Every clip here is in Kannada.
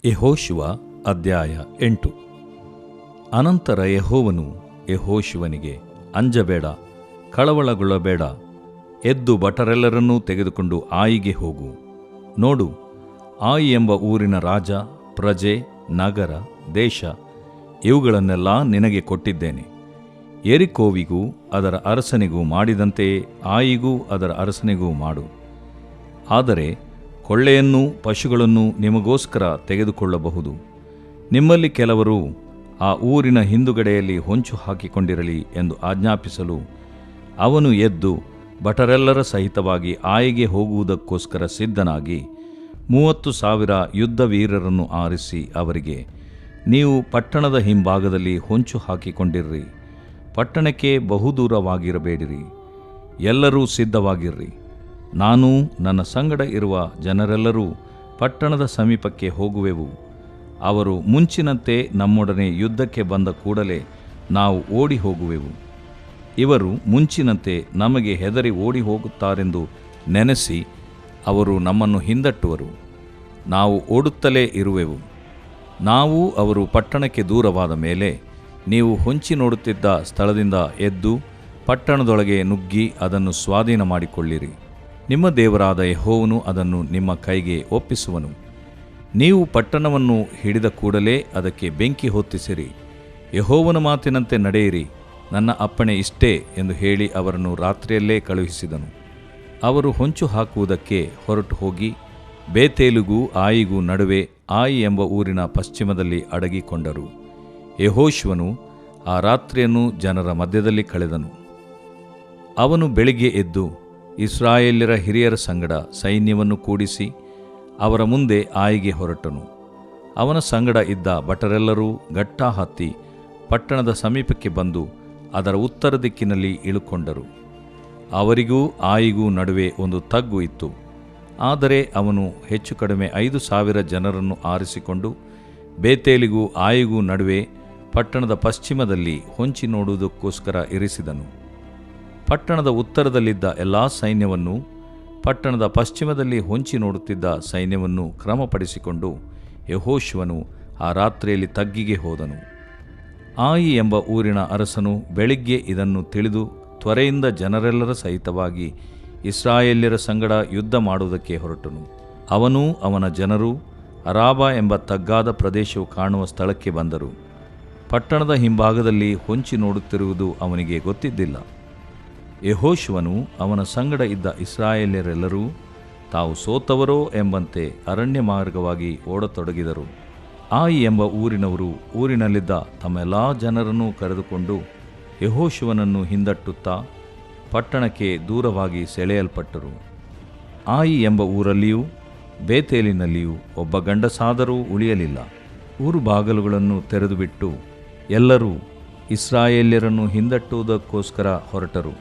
ಯೆಹೋಶುವ ಅಧ್ಯಾಯ 8. ಅನಂತರ ಯೆಹೋವನು ಯೆಹೋಶುವನಿಗೆ, ಅಂಜಬೇಡ, ಕಳವಳಗೊಳ್ಳಬೇಡ, ಎದ್ದು ಭಟರೆಲ್ಲರನ್ನೂ ತೆಗೆದುಕೊಂಡು ಆಯಿಗೆ ಹೋಗು. ನೋಡು, ಆಯಿ ಎಂಬ ಊರಿನ ರಾಜ, ಪ್ರಜೆ, ನಗರ, ದೇಶ ಇವುಗಳನ್ನೆಲ್ಲ ನಿನಗೆ ಕೊಟ್ಟಿದ್ದೇನೆ. ಯೆರಿಕೋವಿಗೂ ಅದರ ಅರಸನಿಗೂ ಮಾಡಿದಂತೆಯೇ ಆಯಿಗೂ ಅದರ ಅರಸನಿಗೂ ಮಾಡು. ಆದರೆ ಕೊಳ್ಳೆಯನ್ನೂ ಪಶುಗಳನ್ನೂ ನಿಮಗೋಸ್ಕರ ತೆಗೆದುಕೊಳ್ಳಬಹುದು. ನಿಮ್ಮಲ್ಲಿ ಕೆಲವರು ಆ ಊರಿನ ಹಿಂದುಗಡೆಯಲ್ಲಿ ಹೊಂಚು ಹಾಕಿಕೊಂಡಿರಲಿ ಎಂದು ಆಜ್ಞಾಪಿಸಲು ಅವನು ಎದ್ದು ಭಟರೆಲ್ಲರ ಸಹಿತವಾಗಿ ಆಯಿಗೆ ಹೋಗುವುದಕ್ಕೋಸ್ಕರ ಸಿದ್ಧನಾಗಿ 30,000 ಯುದ್ಧ ವೀರರನ್ನು ಆರಿಸಿ ಅವರಿಗೆ, ನೀವು ಪಟ್ಟಣದ ಹಿಂಭಾಗದಲ್ಲಿ ಹೊಂಚು ಹಾಕಿಕೊಂಡಿರ್ರಿ, ಪಟ್ಟಣಕ್ಕೆ ಬಹುದೂರವಾಗಿರಬೇಡಿರಿ, ಎಲ್ಲರೂ ಸಿದ್ಧವಾಗಿರ್ರಿ. ನಾನು ನನ್ನ ಸಂಗಡ ಇರುವ ಜನರೆಲ್ಲರೂ ಪಟ್ಟಣದ ಸಮೀಪಕ್ಕೆ ಹೋಗುವೆವು. ಅವರು ಮುಂಚಿನಂತೆ ನಮ್ಮೊಡನೆ ಯುದ್ಧಕ್ಕೆ ಬಂದ ಕೂಡಲೇ ನಾವು ಓಡಿ ಹೋಗುವೆವು. ಇವರು ಮುಂಚಿನಂತೆ ನಮಗೆ ಹೆದರಿ ಓಡಿ ಹೋಗುತ್ತಾರೆಂದು ನೆನೆಸಿ ಅವರು ನಮ್ಮನ್ನು ಹಿಂದಟ್ಟುವರು. ನಾವು ಓಡುತ್ತಲೇ ಇರುವೆವು. ನಾವು ಅವರು ಪಟ್ಟಣಕ್ಕೆ ದೂರವಾದ ಮೇಲೆ ನೀವು ಹೊಂಚಿ ನೋಡುತ್ತಿದ್ದ ಸ್ಥಳದಿಂದ ಎದ್ದು ಪಟ್ಟಣದೊಳಗೆ ನುಗ್ಗಿ ಅದನ್ನು ಸ್ವಾಧೀನ ಮಾಡಿಕೊಳ್ಳಿರಿ. ನಿಮ್ಮ ದೇವರಾದ ಯೆಹೋವನು ಅದನ್ನು ನಿಮ್ಮ ಕೈಗೆ ಒಪ್ಪಿಸುವನು. ನೀವು ಪಟ್ಟಣವನ್ನು ಹಿಡಿದ ಕೂಡಲೇ ಅದಕ್ಕೆ ಬೆಂಕಿ ಹೊತ್ತಿಸಿರಿ. ಯೆಹೋವನ ಮಾತಿನಂತೆ ನಡೆಯಿರಿ, ನನ್ನ ಅಪ್ಪಣೆ ಇಷ್ಟೇ ಎಂದು ಹೇಳಿ ಅವರನ್ನು ರಾತ್ರಿಯಲ್ಲೇ ಕಳುಹಿಸಿದನು. ಅವರು ಹೊಂಚು ಹಾಕುವುದಕ್ಕೆ ಹೊರಟು ಹೋಗಿ ಬೇತೇಲಿಗೂ ಆಯಿಗೂ ನಡುವೆ ಆಯಿ ಎಂಬ ಊರಿನ ಪಶ್ಚಿಮದಲ್ಲಿ ಅಡಗಿಕೊಂಡರು. ಯೆಹೋಶುವನು ಆ ರಾತ್ರಿಯನ್ನು ಜನರ ಮಧ್ಯದಲ್ಲಿ ಕಳೆದನು. ಅವನು ಬೆಳಿಗ್ಗೆ ಎದ್ದು ಇಸ್ರಾಯೇಲ್ಯರ ಹಿರಿಯರ ಸಂಗಡ ಸೈನ್ಯವನ್ನು ಕೂಡಿಸಿ ಅವರ ಮುಂದೆ ಆಯಿಗೆ ಹೊರಟನು. ಅವನ ಸಂಗಡ ಇದ್ದ ಭಟರೆಲ್ಲರೂ ಗಟ್ಟಾ ಹತ್ತಿ ಪಟ್ಟಣದ ಸಮೀಪಕ್ಕೆ ಬಂದು ಅದರ ಉತ್ತರ ದಿಕ್ಕಿನಲ್ಲಿ ಇಳುಕೊಂಡರು. ಅವರಿಗೂ ಆಯಿಗೂ ನಡುವೆ ಒಂದು ತಗ್ಗು ಇತ್ತು. ಆದರೆ ಅವನು ಹೆಚ್ಚು ಕಡಿಮೆ 5,000 ಜನರನ್ನು ಆರಿಸಿಕೊಂಡು ಬೇತೇಲಿಗೂ ಆಯಿಗೂ ನಡುವೆ ಪಟ್ಟಣದ ಪಶ್ಚಿಮದಲ್ಲಿ ಹೊಂಚಿ ನೋಡುವುದಕ್ಕೋಸ್ಕರ ಇರಿಸಿದನು. ಪಟ್ಟಣದ ಉತ್ತರದಲ್ಲಿದ್ದ ಎಲ್ಲಾ ಸೈನ್ಯವನ್ನು, ಪಟ್ಟಣದ ಪಶ್ಚಿಮದಲ್ಲಿ ಹೊಂಚಿ ನೋಡುತ್ತಿದ್ದ ಸೈನ್ಯವನ್ನು ಕ್ರಮಪಡಿಸಿಕೊಂಡು ಯೆಹೋಶುವನು ಆ ರಾತ್ರಿಯಲ್ಲಿ ತಗ್ಗಿಗೆ ಹೋದನು. ಆಯಿ ಎಂಬ ಊರಿನ ಅರಸನು ಬೆಳಿಗ್ಗೆ ಇದನ್ನು ತಿಳಿದು ತ್ವರೆಯಿಂದ ಜನರೆಲ್ಲರ ಸಹಿತವಾಗಿ ಇಸ್ರಾಯೇಲ್ಯರ ಸಂಗಡ ಯುದ್ಧ ಮಾಡುವುದಕ್ಕೆ ಹೊರಟನು. ಅವನೂ ಅವನ ಜನರೂ ಅರಾಬಾ ಎಂಬ ತಗ್ಗಾದ ಪ್ರದೇಶವು ಕಾಣುವ ಸ್ಥಳಕ್ಕೆ ಬಂದರು. ಪಟ್ಟಣದ ಹಿಂಭಾಗದಲ್ಲಿ ಹೊಂಚಿ ನೋಡುತ್ತಿರುವುದು ಅವನಿಗೆ ಗೊತ್ತಿದ್ದಿಲ್ಲ. ಯೆಹೋಶುವನು ಅವನ ಸಂಗಡ ಇದ್ದ ಇಸ್ರಾಯೇಲ್ಯರೆಲ್ಲರೂ ತಾವು ಸೋತವರೋ ಎಂಬಂತೆ ಅರಣ್ಯ ಮಾರ್ಗವಾಗಿ ಓಡತೊಡಗಿದರು. ಆಯಿ ಎಂಬ ಊರಿನವರು ಊರಿನಲ್ಲಿದ್ದ ತಮ್ಮೆಲ್ಲಾ ಜನರನ್ನು ಕರೆದುಕೊಂಡು ಯೆಹೋಶುವನನ್ನು ಹಿಂದಟ್ಟುತ್ತಾ ಪಟ್ಟಣಕ್ಕೆ ದೂರವಾಗಿ ಸೆಳೆಯಲ್ಪಟ್ಟರು. ಆಯಿ ಎಂಬ ಊರಲ್ಲಿಯೂ ಬೇತೇಲಿನಲ್ಲಿಯೂ ಒಬ್ಬ ಗಂಡಸಾದರೂ ಉಳಿಯಲಿಲ್ಲ. ಊರು ಬಾಗಿಲುಗಳನ್ನು ತೆರೆದುಬಿಟ್ಟು ಎಲ್ಲರೂ ಇಸ್ರಾಯೇಲ್ಯರನ್ನು ಹಿಂದಟ್ಟುವುದಕ್ಕೋಸ್ಕರ ಹೊರಟರು.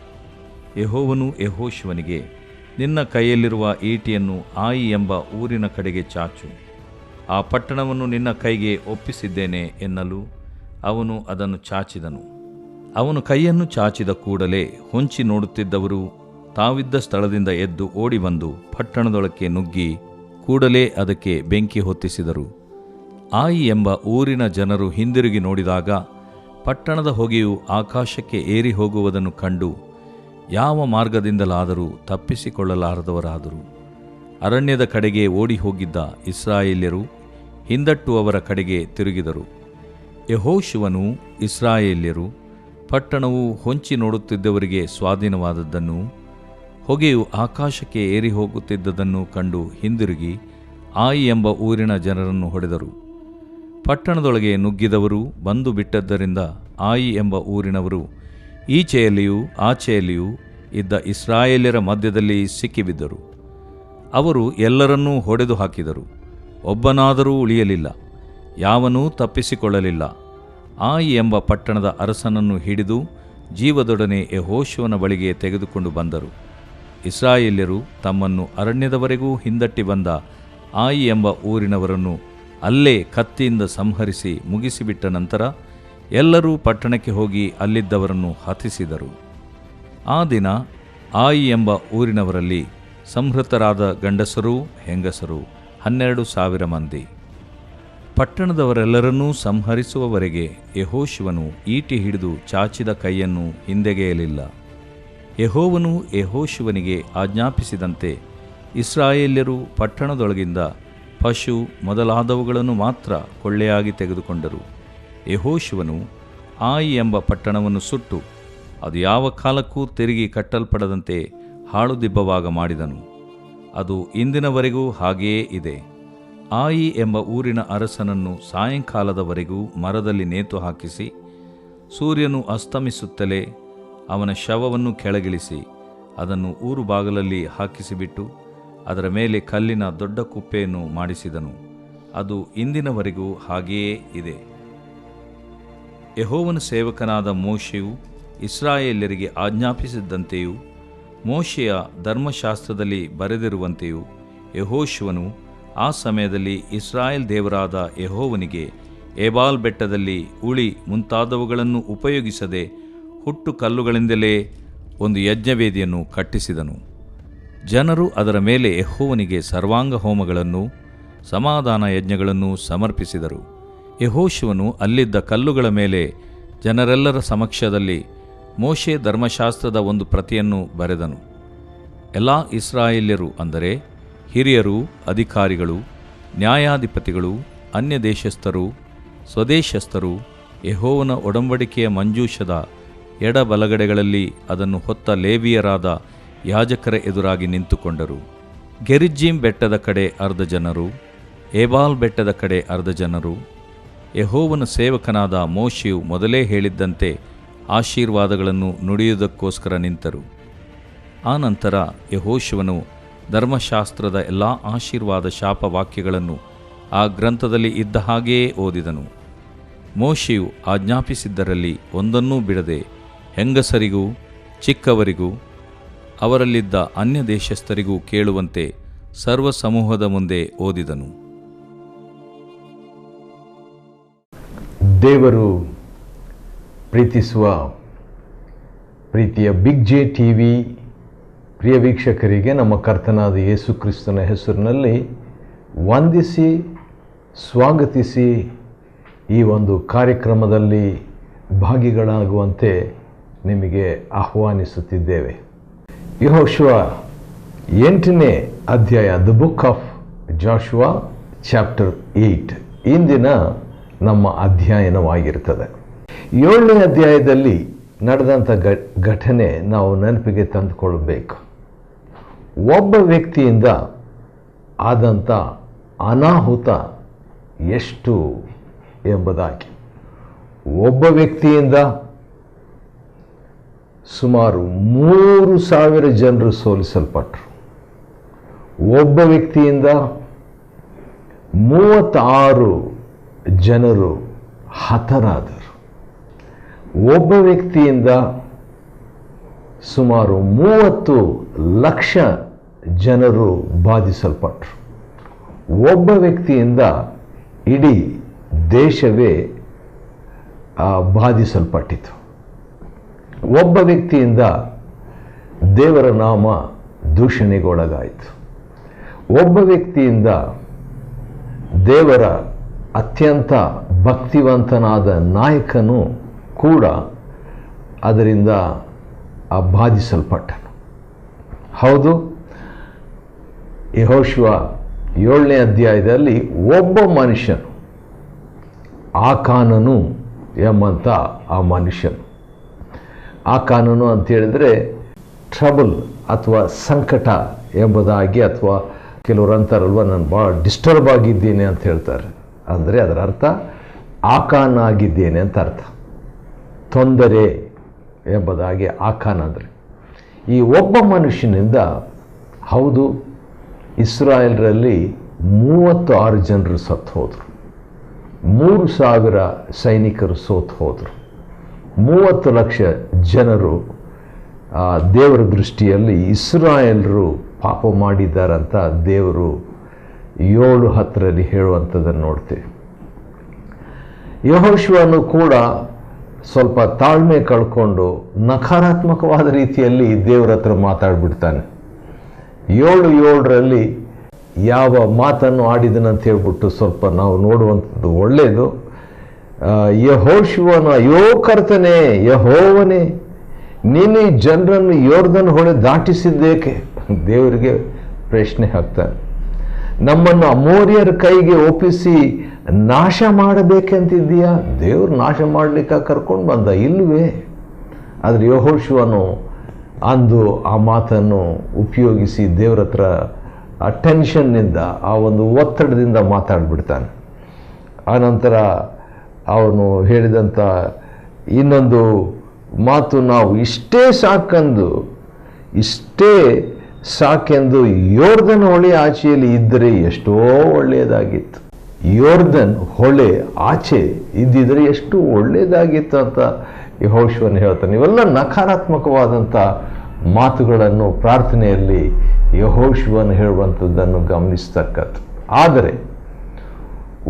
ಯೆಹೋವನು ಯೆಹೋಶುವನಿಗೆ, ನಿನ್ನ ಕೈಯಲ್ಲಿರುವ ಈಟಿಯನ್ನು ಆಯಿ ಎಂಬ ಊರಿನ ಕಡೆಗೆ ಚಾಚು, ಆ ಪಟ್ಟಣವನ್ನು ನಿನ್ನ ಕೈಗೆ ಒಪ್ಪಿಸಿದ್ದೇನೆ ಎನ್ನಲು ಅವನು ಅದನ್ನು ಚಾಚಿದನು. ಅವನು ಕೈಯನ್ನು ಚಾಚಿದ ಕೂಡಲೇ ಹೊಂಚಿ ನೋಡುತ್ತಿದ್ದವರು ತಾವಿದ್ದ ಸ್ಥಳದಿಂದ ಎದ್ದು ಓಡಿ ಬಂದು ಪಟ್ಟಣದೊಳಕ್ಕೆ ನುಗ್ಗಿ ಕೂಡಲೇ ಅದಕ್ಕೆ ಬೆಂಕಿ ಹೊತ್ತಿಸಿದರು. ಆಯಿ ಎಂಬ ಊರಿನ ಜನರು ಹಿಂದಿರುಗಿ ನೋಡಿದಾಗ ಪಟ್ಟಣದ ಹೊಗೆಯು ಆಕಾಶಕ್ಕೆ ಏರಿ ಹೋಗುವುದನ್ನು ಕಂಡು ಯಾವ ಮಾರ್ಗದಿಂದಲಾದರೂ ತಪ್ಪಿಸಿಕೊಳ್ಳಲಾರದವರಾದರು. ಅರಣ್ಯದ ಕಡೆಗೆ ಓಡಿ ಹೋಗಿದ್ದ ಇಸ್ರಾಯೇಲ್ಯರು ಹಿಂದಟ್ಟುವವರ ಕಡೆಗೆ ತಿರುಗಿದರು. ಯೆಹೋಶುವನೂ ಇಸ್ರಾಯೇಲ್ಯರು ಪಟ್ಟಣವು ಹೊಂಚಿ ನೋಡುತ್ತಿದ್ದವರಿಗೆ ಸ್ವಾಧೀನವಾದದ್ದನ್ನು, ಹೊಗೆಯು ಆಕಾಶಕ್ಕೆ ಏರಿ ಹೋಗುತ್ತಿದ್ದದನ್ನು ಕಂಡು ಹಿಂದಿರುಗಿ ಆಯಿ ಎಂಬ ಊರಿನ ಜನರನ್ನು ಹೊಡೆದರು. ಪಟ್ಟಣದೊಳಗೆ ನುಗ್ಗಿದವರು ಬಂದು ಬಿಟ್ಟದ್ದರಿಂದ ಆಯಿ ಎಂಬ ಊರಿನವರು ಈಚೆಯಲ್ಲಿಯೂ ಆಚೆಯಲ್ಲಿಯೂ ಇದ್ದ ಇಸ್ರಾಯೇಲ್ಯರ ಮಧ್ಯದಲ್ಲಿ ಸಿಕ್ಕಿಬಿದ್ದರು. ಅವರು ಎಲ್ಲರನ್ನೂ ಹೊಡೆದು ಹಾಕಿದರು. ಒಬ್ಬನಾದರೂ ಉಳಿಯಲಿಲ್ಲ, ಯಾವನೂ ತಪ್ಪಿಸಿಕೊಳ್ಳಲಿಲ್ಲ. ಆಯಿ ಎಂಬ ಪಟ್ಟಣದ ಅರಸನನ್ನು ಹಿಡಿದು ಜೀವದೊಡನೆ ಯೆಹೋಶುವನ ಬಳಿಗೆ ತೆಗೆದುಕೊಂಡು ಬಂದರು. ಇಸ್ರಾಯೇಲ್ಯರು ತಮ್ಮನ್ನು ಅರಣ್ಯದವರೆಗೂ ಹಿಂದಟ್ಟಿ ಬಂದ ಆಯಿ ಎಂಬ ಊರಿನವರನ್ನು ಅಲ್ಲೇ ಕತ್ತಿಯಿಂದ ಸಂಹರಿಸಿ ಮುಗಿಸಿಬಿಟ್ಟ ನಂತರ ಎಲ್ಲರೂ ಪಟ್ಟಣಕ್ಕೆ ಹೋಗಿ ಅಲ್ಲಿದ್ದವರನ್ನು ಹತಿಸಿದರು. ಆ ದಿನ ಆಯಿ ಎಂಬ ಊರಿನವರಲ್ಲಿ ಸಂಹೃತರಾದ ಗಂಡಸರೂ ಹೆಂಗಸರು 12,000 ಮಂದಿ. ಪಟ್ಟಣದವರೆಲ್ಲರನ್ನೂ ಸಂಹರಿಸುವವರೆಗೆ ಯೆಹೋಶುವನು ಈಟಿ ಹಿಡಿದು ಚಾಚಿದ ಕೈಯನ್ನು ಹಿಂದೆಗೆಯಲಿಲ್ಲ. ಯೆಹೋವನು ಯೆಹೋಶುವನಿಗೆ ಆಜ್ಞಾಪಿಸಿದಂತೆ ಇಸ್ರಾಯೇಲ್ಯರು ಪಟ್ಟಣದೊಳಗಿಂದ ಪಶು ಮೊದಲಾದವುಗಳನ್ನು ಮಾತ್ರ ಕೊಳ್ಳೆಯಾಗಿ ತೆಗೆದುಕೊಂಡರು. ಯೆಹೋಶುವನು ಆಯಿ ಎಂಬ ಪಟ್ಟಣವನ್ನು ಸುಟ್ಟು ಅದು ಯಾವ ಕಾಲಕ್ಕೂ ತಿರುಗಿ ಕಟ್ಟಲ್ಪಡದಂತೆ ಹಾಳುದಿಬ್ಬವಾಗ ಮಾಡಿದನು. ಅದು ಇಂದಿನವರೆಗೂ ಹಾಗೆಯೇ ಇದೆ. ಆಯಿ ಎಂಬ ಊರಿನ ಅರಸನನ್ನು ಸಾಯಂಕಾಲದವರೆಗೂ ಮರದಲ್ಲಿ ನೇತು ಹಾಕಿಸಿ, ಸೂರ್ಯನು ಅಸ್ತಮಿಸುತ್ತಲೇ ಅವನ ಶವವನ್ನು ಕೆಳಗಿಳಿಸಿ ಅದನ್ನು ಊರು ಬಾಗಲಲ್ಲಿ ಹಾಕಿಸಿಬಿಟ್ಟು ಅದರ ಮೇಲೆ ಕಲ್ಲಿನ ದೊಡ್ಡ ಕುಪ್ಪೆಯನ್ನು ಮಾಡಿಸಿದನು. ಅದು ಇಂದಿನವರೆಗೂ ಹಾಗೆಯೇ ಇದೆ. ಯೆಹೋವನ ಸೇವಕನಾದ ಮೋಶೆಯು ಇಸ್ರಾಯೇಲ್ಯರಿಗೆ ಆಜ್ಞಾಪಿಸಿದ್ದಂತೆಯೂ ಮೋಶೆಯ ಧರ್ಮಶಾಸ್ತ್ರದಲ್ಲಿ ಬರೆದಿರುವಂತೆಯೂ ಯೆಹೋಶುವನು ಆ ಸಮಯದಲ್ಲಿ ಇಸ್ರಾಯೇಲ್ ದೇವರಾದ ಯೆಹೋವನಿಗೆ ಏಬಾಲ್ ಬೆಟ್ಟದಲ್ಲಿ ಉಳಿ ಮುಂತಾದವುಗಳನ್ನು ಉಪಯೋಗಿಸದೆ ಹುಟ್ಟು ಕಲ್ಲುಗಳಿಂದಲೇ ಒಂದು ಯಜ್ಞವೇದಿಯನ್ನು ಕಟ್ಟಿಸಿದನು. ಜನರು ಅದರ ಮೇಲೆ ಯೆಹೋವನಿಗೆ ಸರ್ವಾಂಗ ಹೋಮಗಳನ್ನೂ ಸಮಾಧಾನ ಯಜ್ಞಗಳನ್ನೂ ಸಮರ್ಪಿಸಿದರು. ಯೆಹೋಶುವನು ಅಲ್ಲಿದ್ದ ಕಲ್ಲುಗಳ ಮೇಲೆ ಜನರೆಲ್ಲರ ಸಮಕ್ಷದಲ್ಲಿ ಮೋಶೆ ಧರ್ಮಶಾಸ್ತ್ರದ ಒಂದು ಪ್ರತಿಯನ್ನು ಬರೆದನು. ಎಲ್ಲ ಇಸ್ರಾಯೇಲ್ಯರು, ಅಂದರೆ ಹಿರಿಯರು, ಅಧಿಕಾರಿಗಳು, ನ್ಯಾಯಾಧಿಪತಿಗಳು, ಅನ್ಯ ದೇಶಸ್ಥರು, ಸ್ವದೇಶಸ್ಥರು ಯೆಹೋವನ ಒಡಂಬಡಿಕೆಯ ಮಂಜೂಷದ ಎಡಬಲಗಡೆಗಳಲ್ಲಿ ಅದನ್ನು ಹೊತ್ತ ಲೇವಿಯರಾದ ಯಾಜಕರ ಎದುರಾಗಿ ನಿಂತುಕೊಂಡರು. ಗೆರಿಜ್ಜೀಮ್ ಬೆಟ್ಟದ ಕಡೆ ಅರ್ಧ ಜನರು, ಏಬಾಲ್ ಬೆಟ್ಟದ ಕಡೆ ಅರ್ಧ ಜನರು ಯೆಹೋವನ ಸೇವಕನಾದ ಮೋಶೆಯು ಮೊದಲೇ ಹೇಳಿದ್ದಂತೆ ಆಶೀರ್ವಾದಗಳನ್ನು ನುಡಿಯುವುದಕ್ಕೋಸ್ಕರ ನಿಂತರು. ಆನಂತರ ಯೆಹೋಶುವನು ಧರ್ಮಶಾಸ್ತ್ರದ ಎಲ್ಲ ಆಶೀರ್ವಾದ ಶಾಪ ವಾಕ್ಯಗಳನ್ನು ಆ ಗ್ರಂಥದಲ್ಲಿ ಇದ್ದ ಹಾಗೆಯೇ ಓದಿದನು. ಮೋಶೆಯು ಆಜ್ಞಾಪಿಸಿದ್ದರಲ್ಲಿ ಒಂದನ್ನೂ ಬಿಡದೆ ಹೆಂಗಸರಿಗೂ ಚಿಕ್ಕವರಿಗೂ ಅವರಲ್ಲಿದ್ದ ಅನ್ಯ ದೇಶಸ್ಥರಿಗೂ ಕೇಳುವಂತೆ ಸರ್ವ ಸಮೂಹದ ಮುಂದೆ ಓದಿದನು. ದೇವರು ಪ್ರೀತಿಸುವ ಪ್ರೀತಿಯ ಬಿಗ್ ಜೆ ಟಿವಿ ಪ್ರಿಯ ವೀಕ್ಷಕರಿಗೆ ನಮ್ಮ ಕರ್ತನಾದ ಯೇಸು ಕ್ರಿಸ್ತನ ಹೆಸರಿನಲ್ಲಿ ವಂದಿಸಿ ಸ್ವಾಗತಿಸಿ ಈ ಒಂದು ಕಾರ್ಯಕ್ರಮದಲ್ಲಿ ಭಾಗಿಗಳಾಗುವಂತೆ ನಿಮಗೆ ಆಹ್ವಾನಿಸುತ್ತಿದ್ದೇವೆ. ಯೆಹೋಶುವ 8ನೇ ಅಧ್ಯಾಯ, ದ ಬುಕ್ ಆಫ್ ಜಾಶುವಾ ಚಾಪ್ಟರ್ 8 ಇಂದಿನ ನಮ್ಮ ಅಧ್ಯಯನವಾಗಿರ್ತದೆ. 7ನೇ ಅಧ್ಯಾಯದಲ್ಲಿ ನಡೆದಂಥ ಘಟನೆ ನಾವು ನೆನಪಿಗೆ ತಂದುಕೊಳ್ಳಬೇಕು. ಒಬ್ಬ ವ್ಯಕ್ತಿಯಿಂದ ಆದಂಥ ಅನಾಹುತ ಎಷ್ಟು ಎಂಬುದಾಗಿ. ಒಬ್ಬ ವ್ಯಕ್ತಿಯಿಂದ ಸುಮಾರು 3,000 ಜನರು ಸೋಲಿಸಲ್ಪಟ್ಟರು. ಒಬ್ಬ ವ್ಯಕ್ತಿಯಿಂದ 36 ಜನರು ಹತರಾದರು. ಒಬ್ಬ ವ್ಯಕ್ತಿಯಿಂದ ಸುಮಾರು 30 ಲಕ್ಷ ಜನರು ಬಾಧಿಸಲ್ಪಟ್ಟರು. ಒಬ್ಬ ವ್ಯಕ್ತಿಯಿಂದ ಇಡೀ ದೇಶವೇ ಬಾಧಿಸಲ್ಪಟ್ಟಿತು. ಒಬ್ಬ ವ್ಯಕ್ತಿಯಿಂದ ದೇವರ ನಾಮ ದೂಷಣೆಗೊಳಗಾಯಿತು. ಒಬ್ಬ ವ್ಯಕ್ತಿಯಿಂದ ದೇವರ ಅತ್ಯಂತ ಭಕ್ತಿವಂತನಾದ ನಾಯಕನು ಕೂಡ ಅದರಿಂದ ಬಾಧಿಸಲ್ಪಟ್ಟನು. ಹೌದು, ಯೆಹೋಶುವ 7ನೇ ಅಧ್ಯಾಯದಲ್ಲಿ ಒಬ್ಬ ಮನುಷ್ಯನು, ಆಕಾನನು ಎಂಬಂಥ ಆ ಮನುಷ್ಯನು. ಆಕಾನನು ಅಂತೇಳಿದರೆ ಟ್ರಬಲ್ ಅಥವಾ ಸಂಕಟ ಎಂಬುದಾಗಿ, ಅಥವಾ ಕೆಲವರು ಅಂತಾರಲ್ವ, ನಾನು ಭಾಳ ಡಿಸ್ಟರ್ಬ್ ಆಗಿದ್ದೇನೆ ಅಂತ ಹೇಳ್ತಾರೆ. ಅಂದರೆ ಅದರ ಅರ್ಥ ಆಕಾನ ಆಗಿದ್ದೇನೆ ಅಂತ ಅರ್ಥ, ತೊಂದರೆ ಎಂಬುದಾಗಿ ಆಕಾನ ಅಂದರೆ. ಈ ಒಬ್ಬ ಮನುಷ್ಯನಿಂದ, ಹೌದು, ಇಸ್ರಾಯೇಲರಲ್ಲಿ 36 ಜನರು ಸತ್ತು ಹೋದರು. 3,000 ಸೈನಿಕರು ಸೋತು ಹೋದರು. 30 ಲಕ್ಷ ಜನರು ದೇವರ ದೃಷ್ಟಿಯಲ್ಲಿ ಇಸ್ರಾಯೇಲರು ಪಾಪ ಮಾಡಿದ್ದಾರಂತ ದೇವರು 7:10 ಹೇಳುವಂಥದ್ದನ್ನು ನೋಡ್ತೀವಿ. ಯೆಹೋಶುವನು ಕೂಡ ಸ್ವಲ್ಪ ತಾಳ್ಮೆ ಕಳ್ಕೊಂಡು ನಕಾರಾತ್ಮಕವಾದ ರೀತಿಯಲ್ಲಿ ದೇವರ ಹತ್ರ ಮಾತಾಡ್ಬಿಡ್ತಾನೆ. 7:7 ಯಾವ ಮಾತನ್ನು ಆಡಿದನಂತ ಹೇಳ್ಬಿಟ್ಟು ಸ್ವಲ್ಪ ನಾವು ನೋಡುವಂಥದ್ದು ಒಳ್ಳೆಯದು. ಯೆಹೋಶುವನು, ಅಯ್ಯೋ ಕರ್ತನೇ, ಯೆಹೋವನೇ, ನೀನು ಈ ಜನರನ್ನು ಯೋರ್ದನ್ ಹೊಳೆ ದಾಟಿಸಿದ್ದೇಕೆ? ದೇವರಿಗೆ ಪ್ರಶ್ನೆ ಹಾಕ್ತಾನೆ. ನಮ್ಮನ್ನು ಅಮೋರಿಯರ ಕೈಗೆ ಒಪ್ಪಿಸಿ ನಾಶ ಮಾಡಬೇಕಂತಿದ್ದೀಯಾ? ದೇವರು ನಾಶ ಮಾಡಲಿಕ್ಕೆ ಕರ್ಕೊಂಡು ಬಂದ? ಇಲ್ಲವೇ? ಆದರೆ ಯೆಹೋಶುವನು ಅಂದು ಆ ಮಾತನ್ನು ಉಪಯೋಗಿಸಿ ದೇವರ ಹತ್ರ ಆ ಟೆನ್ಷನ್ನಿಂದ, ಆ ಒಂದು ಒತ್ತಡದಿಂದ ಮಾತಾಡ್ಬಿಡ್ತಾನೆ. ಆನಂತರ ಅವನು ಹೇಳಿದಂಥ ಇನ್ನೊಂದು ಮಾತು, ನಾವು ಇಷ್ಟೇ ಸಾಕೆಂದು ಯೋರ್ದನ್ ಹೊಳೆ ಆಚೆಯಲ್ಲಿ ಇದ್ದರೆ ಎಷ್ಟೋ ಒಳ್ಳೆಯದಾಗಿತ್ತು. ಯೋರ್ದನ್ ಹೊಳೆ ಆಚೆ ಇದ್ದಿದ್ರೆ ಎಷ್ಟು ಒಳ್ಳೆಯದಾಗಿತ್ತು ಅಂತ ಯೆಹೋಶುವನು ಹೇಳ್ತಾನೆ. ಇವೆಲ್ಲ ನಕಾರಾತ್ಮಕವಾದಂಥ ಮಾತುಗಳನ್ನು ಪ್ರಾರ್ಥನೆಯಲ್ಲಿ ಯೆಹೋಶುವನು ಹೇಳುವಂಥದ್ದನ್ನು ಗಮನಿಸ್ತಕ್ಕದ್ದು. ಆದರೆ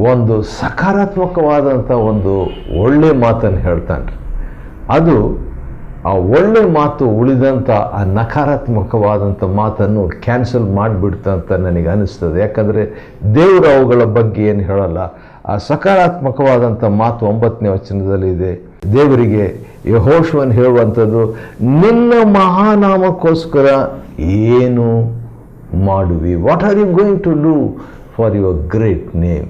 ಒಂದು ಸಕಾರಾತ್ಮಕವಾದಂಥ ಒಂದು ಒಳ್ಳೆ ಮಾತನ್ನು ಹೇಳ್ತಾನೆ. ಅದು ಆ ಒಳ್ಳೆ ಮಾತು ಉಳಿದಂಥ ಆ ನಕಾರಾತ್ಮಕವಾದಂಥ ಮಾತನ್ನು ಕ್ಯಾನ್ಸಲ್ ಮಾಡಿಬಿಡ್ತಂತ ನನಗೆ ಅನಿಸ್ತದೆ. ಯಾಕಂದರೆ ದೇವರು ಅವುಗಳ ಬಗ್ಗೆ ಏನು ಹೇಳಲ್ಲ. ಆ ಸಕಾರಾತ್ಮಕವಾದಂಥ ಮಾತು 9ನೇ ವಚನದಲ್ಲಿ ಇದೆ. ದೇವರಿಗೆ ಯೆಹೋಶುವನು ಹೇಳುವಂಥದ್ದು, ನಿನ್ನ ಮಹಾನಾಮಕ್ಕೋಸ್ಕರ ಏನು ಮಾಡುವಿ? What are you going to do for your great name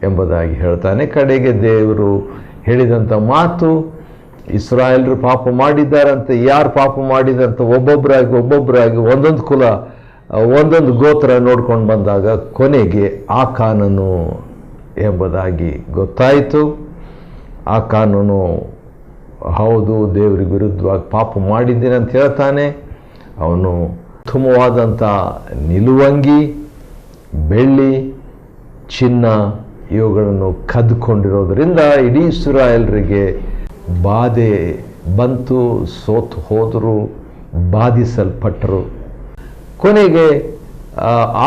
ಎಂಬುದಾಗಿ ಹೇಳ್ತಾನೆ. ಕಡೆಗೆ ದೇವರು ಹೇಳಿದಂಥ ಮಾತು, ಇಸ್ರಾಯೇಲರು ಪಾಪ ಮಾಡಿದ್ದಾರಂತೆ. ಯಾರು ಪಾಪ ಮಾಡಿದಂತ ಒಬ್ಬೊಬ್ಬರಾಗಿ ಒಂದೊಂದು ಕುಲ, ಒಂದೊಂದು ಗೋತ್ರ ನೋಡ್ಕೊಂಡು ಬಂದಾಗ ಕೊನೆಗೆ ಆಕಾನನು ಎಂಬುದಾಗಿ ಗೊತ್ತಾಯಿತು. ಆಕಾನನು ಹೌದು, ದೇವರಿಗೆ ವಿರುದ್ಧವಾಗಿ ಪಾಪ ಮಾಡಿದ್ದೇನೆ ಅಂತ ಹೇಳ್ತಾನೆ. ಅವನು ಉತ್ತಮವಾದಂಥ ನಿಲುವಂಗಿ, ಬೆಳ್ಳಿ, ಚಿನ್ನ ಇವುಗಳನ್ನು ಕದ್ದುಕೊಂಡಿರೋದ್ರಿಂದ ಇಡೀ ಇಸ್ರಾಯೇಲರಿಗೆ ಬಾಧೆ ಬಂತು. ಸೋತು ಹೋದರು, ಬಾಧಿಸಲ್ಪಟ್ಟರು. ಕೊನೆಗೆ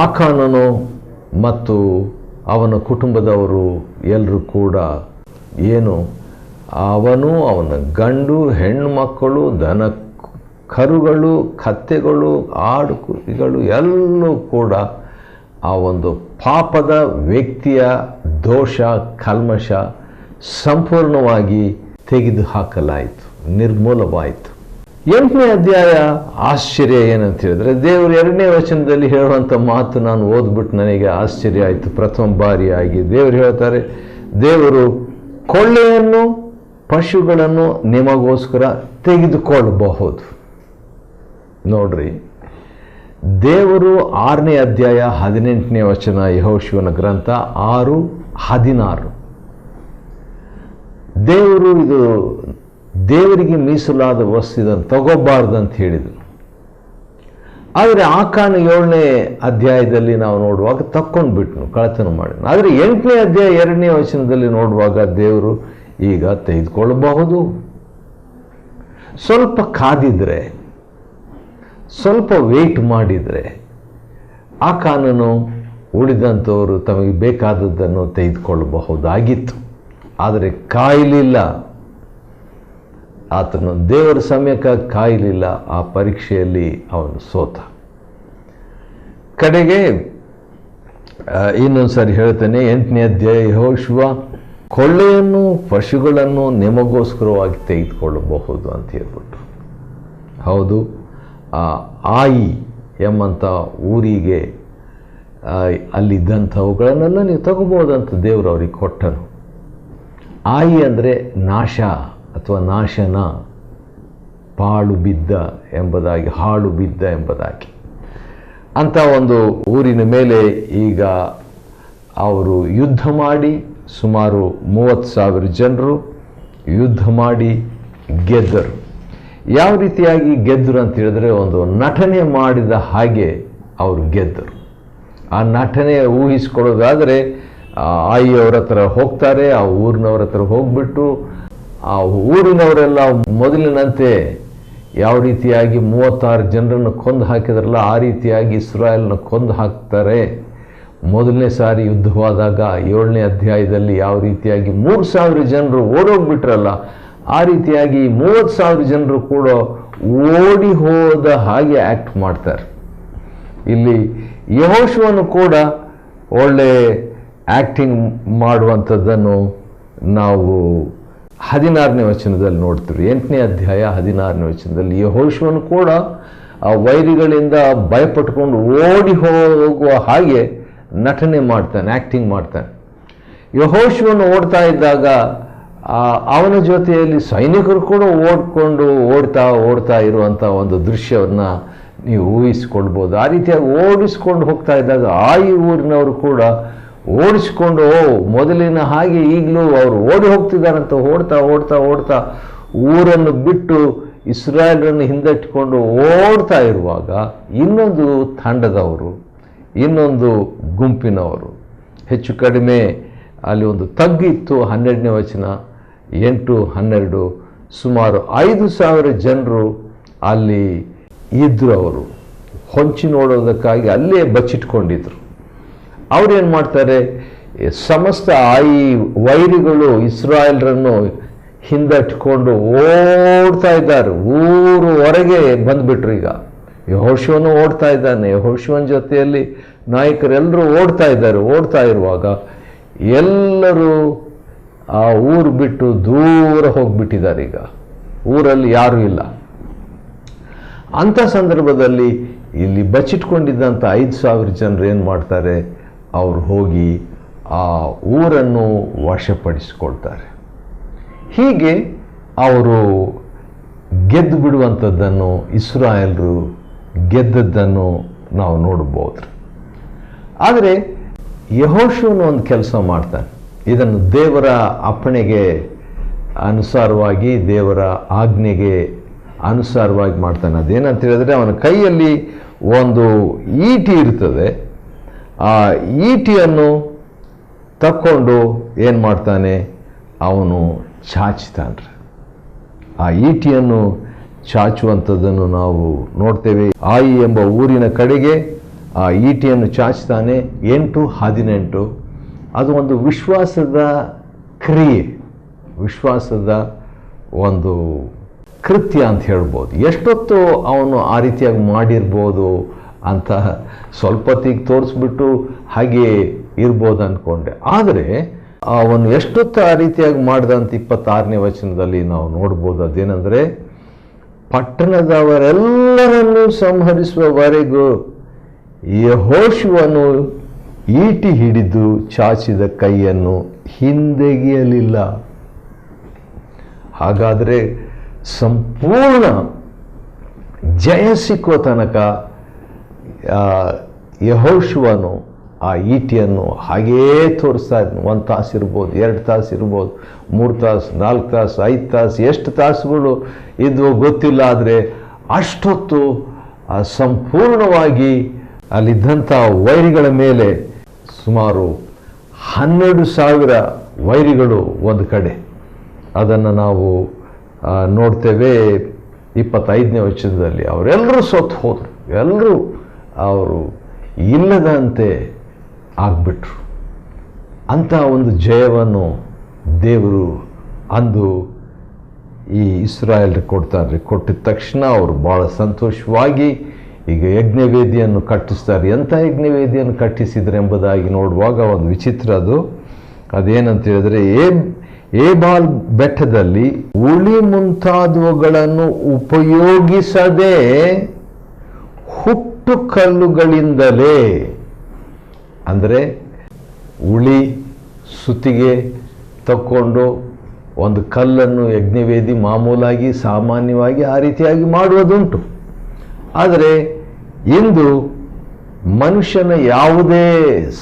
ಆಕಾನನು ಮತ್ತು ಅವನ ಕುಟುಂಬದವರು ಎಲ್ಲರೂ ಕೂಡ ಏನು, ಅವನು, ಅವನ ಗಂಡು ಹೆಣ್ಣು ಮಕ್ಕಳು, ದನ ಕರುಗಳು, ಕತ್ತೆಗಳು, ಆಡು ಕುರಿಗಳು ಎಲ್ಲವೂ ಕೂಡ ಆ ಒಂದು ಪಾಪದ ವ್ಯಕ್ತಿಯ ದೋಷ, ಕಲ್ಮಶ ಸಂಪೂರ್ಣವಾಗಿ ತೆಗೆದು ಹಾಕಲಾಯಿತು, ನಿರ್ಮೂಲವಾಯಿತು. 8ನೇ ಅಧ್ಯಾಯ ಆಶ್ಚರ್ಯ ಏನಂತ ಹೇಳಿದ್ರೆ, ದೇವರು 2ನೇ ವಚನದಲ್ಲಿ ಹೇಳುವಂಥ ಮಾತು ನಾನು ಓದ್ಬಿಟ್ಟು ನನಗೆ ಆಶ್ಚರ್ಯ ಆಯಿತು. ಪ್ರಥಮ ಬಾರಿಯಾಗಿ ದೇವರು ಹೇಳ್ತಾರೆ, ದೇವರು ಕೊಳ್ಳೆಯನ್ನು, ಪಶುಗಳನ್ನು ನಿಮಗೋಸ್ಕರ ತೆಗೆದುಕೊಳ್ಳಬಹುದು. ನೋಡ್ರಿ, ದೇವರು 6ನೇ ಅಧ್ಯಾಯ 18ನೇ ವಚನ, ಯೆಹೋಶುವನ ಗ್ರಂಥ 6:16, ದೇವರು ಇದು ದೇವರಿಗೆ ಮೀಸಲಾದ ವಸ್ತು, ಇದನ್ನು ತಗೋಬಾರ್ದು ಅಂತ ಹೇಳಿದರು. ಆದರೆ ಆಕಾನ 7ನೇ ಅಧ್ಯಾಯದಲ್ಲಿ ನಾವು ನೋಡುವಾಗ ತಕ್ಕೊಂಡ್ಬಿಟ್ನು, ಕಳತನ ಮಾಡಿದ್ನು. ಆದರೆ 8ನೇ ಅಧ್ಯಾಯ 2ನೇ ವಚನದಲ್ಲಿ ನೋಡುವಾಗ ದೇವರು ಈಗ ತೆಗೆದುಕೊಳ್ಳಬಹುದು. ಸ್ವಲ್ಪ ಕಾದಿದ್ರೆ, ಸ್ವಲ್ಪ ವೇಟ್ ಮಾಡಿದರೆ ಆಕಾನನು ಉಳಿದಂಥವರು ತಮಗೆ ಬೇಕಾದದ್ದನ್ನು ತೆಗೆದುಕೊಳ್ಳಬಹುದಾಗಿತ್ತು. ಆದರೆ ಕಾಯಲಿಲ್ಲ, ಆತನು ದೇವರ ಸಮಯಕ್ಕೆ ಕಾಯಲಿಲ್ಲ. ಆ ಪರೀಕ್ಷೆಯಲ್ಲಿ ಅವನು ಸೋತ. ಕಡೆಗೆ ಇನ್ನೊಂದು ಸಾರಿ ಹೇಳ್ತಾನೆ, 8ನೇ ಅಧ್ಯಾಯ, ಯೆಹೋಶುವ ಕೊಳ್ಳೆಯನ್ನು, ಪಶುಗಳನ್ನು ನಿಮಗೋಸ್ಕರವಾಗಿ ತೆಗೆದುಕೊಳ್ಳಬಹುದು ಅಂತ ಹೇಳ್ಬಿಟ್ಟು. ಹೌದು, ಆಯಿ ಎಂಬಂಥ ಊರಿಗೆ ಅಲ್ಲಿದ್ದಂಥವುಗಳನ್ನೆಲ್ಲ ನೀವು ತಗೋಬೋದಂತ ದೇವರು ಅವ್ರಿಗೆ ಕೊಟ್ಟನು. ಆಯಿ ಅಂದರೆ ನಾಶ ಅಥವಾ ನಾಶನ, ಪಾಳು ಬಿದ್ದ ಎಂಬುದಾಗಿ, ಹಾಳು ಬಿದ್ದ ಎಂಬುದಾಗಿ. ಅಂಥ ಒಂದು ಊರಿನ ಮೇಲೆ ಈಗ ಅವರು ಯುದ್ಧ ಮಾಡಿ, ಸುಮಾರು 30,000 ಜನರು ಯುದ್ಧ ಮಾಡಿ ಗೆದ್ದರು. ಯಾವ ರೀತಿಯಾಗಿ ಗೆದ್ದರು ಅಂತ ಹೇಳಿದ್ರೆ, ಒಂದು ನಟನೆ ಮಾಡಿದ ಹಾಗೆ ಅವರು ಗೆದ್ದರು. ಆ ನಟನೆ ಊಹಿಸ್ಕೊಳ್ಳೋದಾದರೆ, ಆಯಿಯವರ ಹತ್ರ ಹೋಗ್ತಾರೆ, ಆ ಊರಿನವ್ರ ಹತ್ರ ಹೋಗ್ಬಿಟ್ಟು ಆ ಊರಿನವರೆಲ್ಲ ಮೊದಲಿನಂತೆ ಯಾವ ರೀತಿಯಾಗಿ 36 ಜನರನ್ನು ಕೊಂದು ಹಾಕಿದ್ರಲ್ಲ, ಆ ರೀತಿಯಾಗಿ ಇಸ್ರಾಯೇಲನ್ನು ಕೊಂದು ಹಾಕ್ತಾರೆ. ಮೊದಲನೇ ಸಾರಿ ಯುದ್ಧವಾದಾಗ 7ನೇ ಅಧ್ಯಾಯದಲ್ಲಿ ಯಾವ ರೀತಿಯಾಗಿ 3,000 ಜನರು ಓಡೋಗ್ಬಿಟ್ರಲ್ಲ, ಆ ರೀತಿಯಾಗಿ 30,000 ಜನರು ಕೂಡ ಓಡಿ ಹೋದ ಹಾಗೆ ಆ್ಯಕ್ಟ್ ಮಾಡ್ತಾರೆ. ಇಲ್ಲಿ ಯೆಹೋಶುವನು ಕೂಡ ಒಳ್ಳೆ ಆ್ಯಕ್ಟಿಂಗ್ ಮಾಡುವಂಥದ್ದನ್ನು ನಾವು 16ನೇ ವಚನದಲ್ಲಿ ನೋಡ್ತೀವಿ. 8ನೇ ಅಧ್ಯಾಯ 16ನೇ ವಚನದಲ್ಲಿ ಯೆಹೋಶುವನು ಕೂಡ ಆ ವೈರಿಗಳಿಂದ ಭಯಪಟ್ಕೊಂಡು ಓಡಿ ಹೋಗುವ ಹಾಗೆ ನಟನೆ ಮಾಡ್ತಾನೆ, ಆ್ಯಕ್ಟಿಂಗ್ ಮಾಡ್ತಾನೆ. ಯೆಹೋಶುವನು ಓಡ್ತಾ ಇದ್ದಾಗ ಅವನ ಜೊತೆಯಲ್ಲಿ ಸೈನಿಕರು ಕೂಡ ಓಡ್ತಾ ಇರುವಂಥ ಒಂದು ದೃಶ್ಯವನ್ನು ನೀವು ಊಹಿಸ್ಕೊಳ್ಬೋದು. ಆ ರೀತಿಯಾಗಿ ಓಡಿಸ್ಕೊಂಡು ಹೋಗ್ತಾ ಇದ್ದಾಗ ಈ ಊರಿನವರು ಕೂಡ ಓಡಿಸ್ಕೊಂಡು ಮೊದಲಿನ ಹಾಗೆ ಈಗಲೂ ಅವರು ಓಡಿ ಹೋಗ್ತಿದ್ದಾರಂತ ಓಡ್ತಾ ಊರನ್ನು ಬಿಟ್ಟು ಇಸ್ರಾಯೇಲರನ್ನು ಹಿಂದಟ್ಟಿಕೊಂಡು ಓಡ್ತಾ ಇರುವಾಗ ಇನ್ನೊಂದು ತಂಡದವರು, ಇನ್ನೊಂದು ಗುಂಪಿನವರು, ಹೆಚ್ಚು ಕಡಿಮೆ ಅಲ್ಲಿ ಒಂದು ತಗ್ಗಿತ್ತು. 12ನೇ ವಚನ 8-12 ಸುಮಾರು 5,000 ಜನರು ಅಲ್ಲಿ ಇದ್ದರು. ಅವರು ಹೊಂಚಿ ನೋಡೋದಕ್ಕಾಗಿ ಅಲ್ಲೇ ಬಚ್ಚಿಟ್ಕೊಂಡಿದ್ರು. ಅವ್ರೇನು ಮಾಡ್ತಾರೆ, ಸಮಸ್ತ ಈ ವೈರಿಗಳು ಇಸ್ರಾಯೇಲರನ್ನು ಹಿಂದಟ್ಕೊಂಡು ಓಡ್ತಾ ಇದ್ದಾರೆ. ಊರು ಹೊರಗೆ ಬಂದುಬಿಟ್ರು. ಈಗ ಯೆಹೋಶುವನು ಓಡ್ತಾ ಇದ್ದಾನೆ, ಯೆಹೋಶುವನ ಜೊತೆಯಲ್ಲಿ ನಾಯಕರೆಲ್ಲರೂ ಓಡ್ತಾ ಇರುವಾಗ ಎಲ್ಲರೂ ಆ ಊರು ಬಿಟ್ಟು ದೂರ ಹೋಗಿಬಿಟ್ಟಿದ್ದಾರೆ. ಈಗ ಊರಲ್ಲಿ ಯಾರೂ ಇಲ್ಲ. ಅಂಥ ಸಂದರ್ಭದಲ್ಲಿ ಇಲ್ಲಿ ಬಚ್ಚಿಟ್ಕೊಂಡಿದ್ದಂಥ 5,000 ಜನರು ಏನು ಮಾಡ್ತಾರೆ, ಅವರು ಹೋಗಿ ಆ ಊರನ್ನು ವಶಪಡಿಸಿಕೊಳ್ತಾರೆ. ಹೀಗೆ ಅವರು ಗೆದ್ದು ಬಿಡುವಂಥದ್ದನ್ನು, ಇಸ್ರಾಯೇಲರು ಗೆದ್ದದ್ದನ್ನು ನಾವು ನೋಡ್ಬೋದು. ಆದರೆ ಯೆಹೋಶುವನು ಒಂದು ಕೆಲಸ ಮಾಡ್ತಾನೆ. ಇದನ್ನು ದೇವರ ಅಪ್ಪಣೆಗೆ ಅನುಸಾರವಾಗಿ, ದೇವರ ಆಜ್ಞೆಗೆ ಅನುಸಾರವಾಗಿ ಮಾಡ್ತಾನೆ. ಅದೇನಂತ ಹೇಳಿದ್ರೆ, ಅವನ ಕೈಯಲ್ಲಿ ಒಂದು ಈಟಿ ಇರ್ತದೆ. ಆ ಈಟಿಯನ್ನು ತಕ್ಕೊಂಡು ಏನು ಮಾಡ್ತಾನೆ, ಅವನು ಚಾಚ್ತಾನೆ. ಆ ಈಟಿಯನ್ನು ಚಾಚುವಂಥದ್ದನ್ನು ನಾವು ನೋಡ್ತೇವೆ. ಆಯಿ ಎಂಬ ಊರಿನ ಕಡೆಗೆ ಆ ಈಟಿಯನ್ನು ಚಾಚ್ತಾನೆ. 8-18 ಅದು ಒಂದು ವಿಶ್ವಾಸದ ಕ್ರಿಯೆ, ವಿಶ್ವಾಸದ ಒಂದು ಕೃತ್ಯ ಅಂತ ಹೇಳ್ಬೋದು. ಎಷ್ಟೊತ್ತು ಅವನು ಆ ರೀತಿಯಾಗಿ ಮಾಡಿರ್ಬೋದು ಅಂತ ಸ್ವಲ್ಪ ಹೊತ್ತಿಗೆ ತೋರಿಸ್ಬಿಟ್ಟು ಹಾಗೆ ಇರ್ಬೋದು ಅಂದ್ಕೊಂಡೆ. ಆದರೆ ಅವನು ಎಷ್ಟೊತ್ತು ಆ ರೀತಿಯಾಗಿ ಮಾಡಿದಂತ 26ನೇ ವಚನದಲ್ಲಿ ನಾವು ನೋಡ್ಬೋದು. ಅದೇನೆಂದರೆ, ಪಟ್ಟಣದವರೆಲ್ಲರನ್ನೂ ಸಂಹರಿಸುವವರೆಗೂ ಯೆಹೋಶುವನು ಈಟಿ ಹಿಡಿದು ಚಾಚಿದ ಕೈಯನ್ನು ಹಿಂದೆಗೆಯಲಿಲ್ಲ. ಹಾಗಾದರೆ ಸಂಪೂರ್ಣ ಜಯ ಸಿಕ್ಕೋ ತನಕ ಯೆಹೋಶುವನು ಆ ಈಟಿಯನ್ನು ಹಾಗೇ ತೋರಿಸ್ತಾ ಇದ್ನು. 1 ತಾಸು ಇರ್ಬೋದು, 2 ತಾಸು ಇರ್ಬೋದು, 3 ತಾಸು, 4 ತಾಸು, 5 ತಾಸು, ಎಷ್ಟು ತಾಸುಗಳು ಇದ್ವು ಗೊತ್ತಿಲ್ಲ. ಆದರೆ ಅಷ್ಟೊತ್ತು ಸಂಪೂರ್ಣವಾಗಿ ಅಲ್ಲಿದ್ದಂಥ ವೈರಿಗಳ ಮೇಲೆ ಸುಮಾರು 12,000 ವೈರಿಗಳು ಒಂದು ಕಡೆ, ಅದನ್ನು ನಾವು ನೋಡ್ತೇವೆ 25ನೇ ವಚನದಲ್ಲಿ. ಅವರೆಲ್ಲರೂ ಸತ್ತು ಹೋದರು, ಎಲ್ಲರೂ ಅವರು ಇಲ್ಲದಂತೆ ಆಗಿಬಿಟ್ರು. ಅಂಥ ಒಂದು ಜಯವನ್ನು ದೇವರು ಅಂದು ಈ ಇಸ್ರಾಯೇಲ್ರಿಗೆ ಕೊಡ್ತಾರೆ. ಕೊಟ್ಟಿದ ತಕ್ಷಣ ಅವರು ಭಾಳ ಸಂತೋಷವಾಗಿ ಈಗ ಯಜ್ಞವೇದಿಯನ್ನು ಕಟ್ಟಿಸ್ತಾರೆ. ಎಂಥ ಯಜ್ಞವೇದಿಯನ್ನು ಕಟ್ಟಿಸಿದ್ರು ಎಂಬುದಾಗಿ ನೋಡುವಾಗ ಒಂದು ವಿಚಿತ್ರ ಅದೇನಂತ ಹೇಳಿದ್ರೆ, ಏಬಾಲ್ ಬೆಟ್ಟದಲ್ಲಿ ಉಳಿ ಮುಂತಾದವುಗಳನ್ನು ಉಪಯೋಗಿಸದೆ ಹುಟ್ಟು ಕಲ್ಲುಗಳಿಂದಲೇ, ಅಂದರೆ ಉಳಿ ಸುತ್ತಿಗೆ ತಕ್ಕೊಂಡು ಒಂದು ಕಲ್ಲನ್ನು ಯಜ್ಞವೇದಿ ಮಾಮೂಲಾಗಿ ಸಾಮಾನ್ಯವಾಗಿ ಆ ರೀತಿಯಾಗಿ ಮಾಡುವುದುಂಟು. ಆದರೆ ಇಂದು ಮನುಷ್ಯನ ಯಾವುದೇ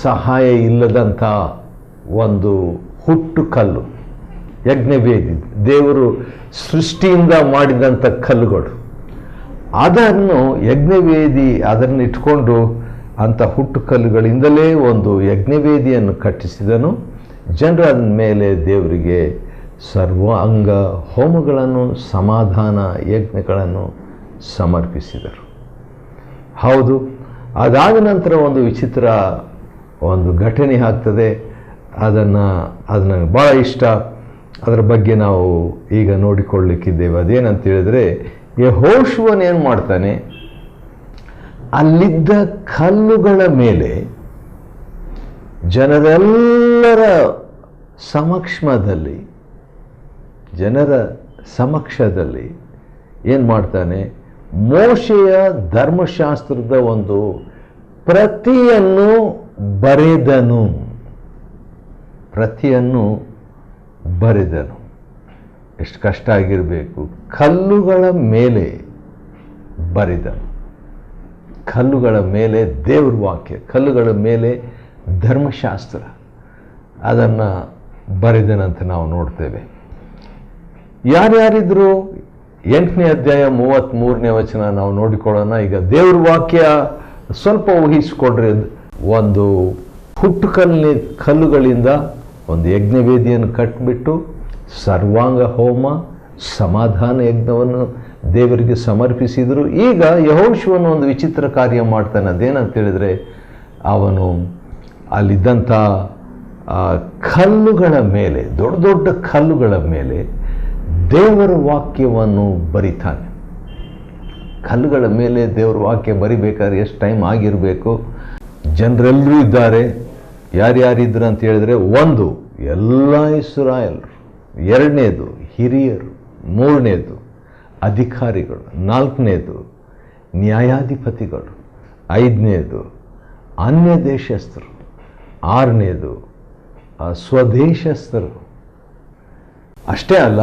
ಸಹಾಯ ಇಲ್ಲದಂಥ ಒಂದು ಹುಟ್ಟು ಕಲ್ಲು ಯಜ್ಞವೇದಿ, ದೇವರು ಸೃಷ್ಟಿಯಿಂದ ಮಾಡಿದಂಥ ಕಲ್ಲುಗಳು, ಅದನ್ನು ಯಜ್ಞವೇದಿ ಅದನ್ನು ಇಟ್ಕೊಂಡು ಅಂಥ ಹುಟ್ಟು ಕಲ್ಲುಗಳಿಂದಲೇ ಒಂದು ಯಜ್ಞವೇದಿಯನ್ನು ಕಟ್ಟಿಸಿದನು. ಜನರು ಅದ ಮೇಲೆ ದೇವರಿಗೆ ಸರ್ವಾಂಗ ಹೋಮಗಳನ್ನು, ಸಮಾಧಾನ ಯಜ್ಞಗಳನ್ನು ಸಮರ್ಪಿಸಿದರು. ಹೌದು, ಅದಾದ ನಂತರ ಒಂದು ವಿಚಿತ್ರ ಒಂದು ಘಟನೆ ಆಗ್ತದೆ. ಅದನ್ನು ನನಗೆ ಭಾಳ ಇಷ್ಟ. ಅದರ ಬಗ್ಗೆ ನಾವು ಈಗ ನೋಡಿಕೊಳ್ಳಲಿಕ್ಕಿದ್ದೇವೆ. ಅದೇನಂತ ಹೇಳಿದ್ರೆ, ಯೆಹೋಶುವನು ಏನು ಮಾಡ್ತಾನೆ, ಅಲ್ಲಿದ್ದ ಕಲ್ಲುಗಳ ಮೇಲೆ ಜನರ ಸಮಕ್ಷದಲ್ಲಿ ಏನು ಮಾಡ್ತಾನೆ, ಮೋಶೆಯ ಧರ್ಮಶಾಸ್ತ್ರದ ಒಂದು ಪ್ರತಿಯನ್ನು ಬರೆದನು. ಎಷ್ಟು ಕಷ್ಟ ಆಗಿರಬೇಕು. ಕಲ್ಲುಗಳ ಮೇಲೆ ಬರೆದನು. ಕಲ್ಲುಗಳ ಮೇಲೆ ದೇವ್ರ ವಾಕ್ಯ, ಕಲ್ಲುಗಳ ಮೇಲೆ ಧರ್ಮಶಾಸ್ತ್ರ, ಅದನ್ನು ಬರೆದನಂತ ನಾವು ನೋಡ್ತೇವೆ. ಯಾರ್ಯಾರಿದ್ರು 8ನೇ ಅಧ್ಯಾಯ 33ನೇ ವಚನ ನಾವು ನೋಡಿಕೊಳ್ಳೋಣ. ಈಗ ದೇವ್ರ ವಾಕ್ಯ ಸ್ವಲ್ಪ ಊಹಿಸಿಕೊಡ್ರಿ. ಒಂದು ಕಲ್ಲುಗಳಿಂದ ಒಂದು ಯಜ್ಞವೇದಿಯನ್ನು ಕಟ್ಟಿಬಿಟ್ಟು ಸರ್ವಾಂಗ ಹೋಮ, ಸಮಾಧಾನ ಯಜ್ಞವನ್ನು ದೇವರಿಗೆ ಸಮರ್ಪಿಸಿದರು. ಈಗ ಯೆಹೋಶುವನು ಒಂದು ವಿಚಿತ್ರ ಕಾರ್ಯ ಮಾಡ್ತಾನೆ. ಅದೇನಂತ ಹೇಳಿದರೆ, ಅವನು ಅಲ್ಲಿದ್ದಂಥ ಕಲ್ಲುಗಳ ಮೇಲೆ, ದೊಡ್ಡ ದೊಡ್ಡ ಕಲ್ಲುಗಳ ಮೇಲೆ ದೇವರ ವಾಕ್ಯವನ್ನು ಬರಿತಾನೆ. ಕಲ್ಲುಗಳ ಮೇಲೆ ದೇವರ ವಾಕ್ಯ ಬರಿಬೇಕಾದ್ರೆ ಎಷ್ಟು ಟೈಮ್ ಆಗಿರಬೇಕು. ಜನರೆಲ್ಲರೂ ಇದ್ದಾರೆ. ಯಾರ್ಯಾರಿದ್ರು ಅಂತ ಹೇಳಿದ್ರೆ, 1 ಎಲ್ಲ ಇಸ್ರಾಯೇಲರು, 2ನೇದು ಹಿರಿಯರು, 3ನೇದು ಅಧಿಕಾರಿಗಳು, 4ನೇದು ನ್ಯಾಯಾಧಿಪತಿಗಳು, 5ನೇದು ಅನ್ಯ ದೇಶಸ್ಥರು, 6ನೇದು ಸ್ವದೇಶಸ್ಥರು. ಅಷ್ಟೇ ಅಲ್ಲ,